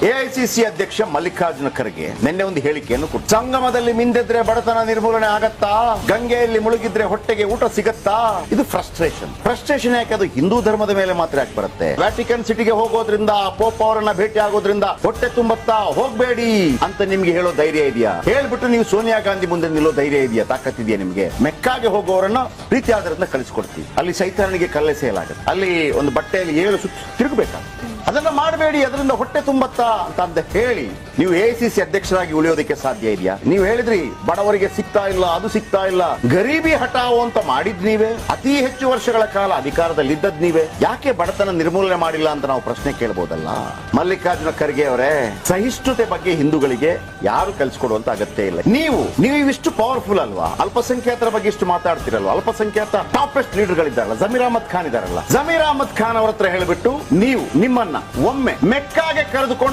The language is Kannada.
ಎಐಸಿಸಿ ಅಧ್ಯಕ್ಷ ಮಲ್ಲಿಕಾರ್ಜುನ ಖರ್ಗೆ ನಿನ್ನೆ ಒಂದು ಹೇಳಿಕೆಯನ್ನು ಕೊಟ್ಟು, ಸಂಗಮದಲ್ಲಿ ಮಿಂದೆದ್ರೆ ಬಡತನ ನಿರ್ಮೂಲನೆ ಆಗತ್ತಾ, ಗಂಗೆಯಲ್ಲಿ ಮುಳುಗಿದ್ರೆ ಹೊಟ್ಟೆಗೆ ಊಟ ಸಿಗತ್ತಾ? ಇದು ಫ್ರಸ್ಟ್ರೇಷನ್ ಯಾಕೆ? ಅದು ಹಿಂದೂ ಧರ್ಮದ ಮೇಲೆ ಮಾತ್ರ ಯಾಕೆ ಬರುತ್ತೆ? ವ್ಯಾಟಿಕನ್ ಸಿಟಿಗೆ ಹೋಗೋದ್ರಿಂದ, ಪೋಪ್ ಅವರನ್ನ ಭೇಟಿ ಆಗೋದ್ರಿಂದ ಹೊಟ್ಟೆ ತುಂಬತ್ತಾ? ಹೋಗ್ಬೇಡಿ ಅಂತ ನಿಮ್ಗೆ ಹೇಳೋ ಧೈರ್ಯ ಇದೆಯಾ? ಹೇಳ್ಬಿಟ್ಟು ನೀವು ಸೋನಿಯಾ ಗಾಂಧಿ ಮುಂದೆ ನಿಲ್ಲೋ ಧೈರ್ಯ ಇದೆಯಾ? ತಾಕತ್ತಿದೆಯಾ ನಿಮ್ಗೆ? ಮೆಕ್ಕಾಗೆ ಹೋಗೋರನ್ನ ಪ್ರೀತಿ ಆಧಾರದಿಂದ ಕಳಿಸ್ಕೊಡ್ತೀವಿ. ಅಲ್ಲಿ ಸೈತಾನಿಗೆ ಕಲ್ಲೆಸೆಯಲಾಗುತ್ತೆ. ಅಲ್ಲಿ ಒಂದು ಬಟ್ಟೆಯಲ್ಲಿ 7 ಸುತ್ತು ತಿರುಗಬೇಕಾಗುತ್ತೆ. ಅದನ್ನ ಮಾಡಬೇಡಿ, ಅದರಿಂದ ಹೊಟ್ಟೆ ತುಂಬತ್ತಾ ಅಂತ ಹೇಳಿ ನೀವು ಎಐಸಿಸಿ ಅಧ್ಯಕ್ಷರಾಗಿ ಉಳಿಯೋದಕ್ಕೆ ಸಾಧ್ಯ ಇದೆಯಾ? ನೀವು ಹೇಳಿದ್ರಿ ಬಡವರಿಗೆ ಸಿಗ್ತಾ ಇಲ್ಲ, ಅದು ಸಿಗ್ತಾ ಇಲ್ಲ, ಗರೀಬಿ ಹಟಾವೋ ಅಂತ ಮಾಡಿದ್ ನೀವೇ, ಅತಿ ಹೆಚ್ಚು ವರ್ಷಗಳ ಕಾಲ ಅಧಿಕಾರದಲ್ಲಿ ಇದ್ದದ್ ನೀವೇ. ಯಾಕೆ ಬಡತನ ನಿರ್ಮೂಲನೆ ಮಾಡಿಲ್ಲ ಅಂತ ನಾವು ಪ್ರಶ್ನೆ ಕೇಳಬಹುದಲ್ಲ? ಮಲ್ಲಿಕಾರ್ಜುನ ಖರ್ಗೆ ಅವರೇ, ಸಹಿಷ್ಣುತೆ ಬಗ್ಗೆ ಹಿಂದೂಗಳಿಗೆ ಯಾರು ಕಲಿಸ್ಕೊಡುವಂತ ಅಗತ್ಯ ಇಲ್ಲ. ನೀವು ಇವಿಷ್ಟು ಪವರ್ಫುಲ್ ಅಲ್ವಾ? ಅಲ್ಪಸಂಖ್ಯಾತರ ಬಗ್ಗೆ ಇಷ್ಟು ಮಾತಾಡ್ತಿರಲ್ವಾ? ಅಲ್ಪಸಂಖ್ಯಾತ ಟಾಪೆಸ್ಟ್ ಲೀಡರ್ಗಳಿದ್ದಾರಲ್ಲ, ಜಮೀರ್ ಅಹಮದ್ ಖಾನ್ ಇದಾರಲ್ಲ, ಜಮೀರ್ ಅಹಮದ್ ಖಾನ್ ಅವರ ಹತ್ರ ಹೇಳಿಬಿಟ್ಟು ನೀವು ನಿಮ್ಮನ್ನ ಒಮ್ಮೆ ಮೆಕ್ಕಾಗೆ ಕರೆದುಕೊಂಡು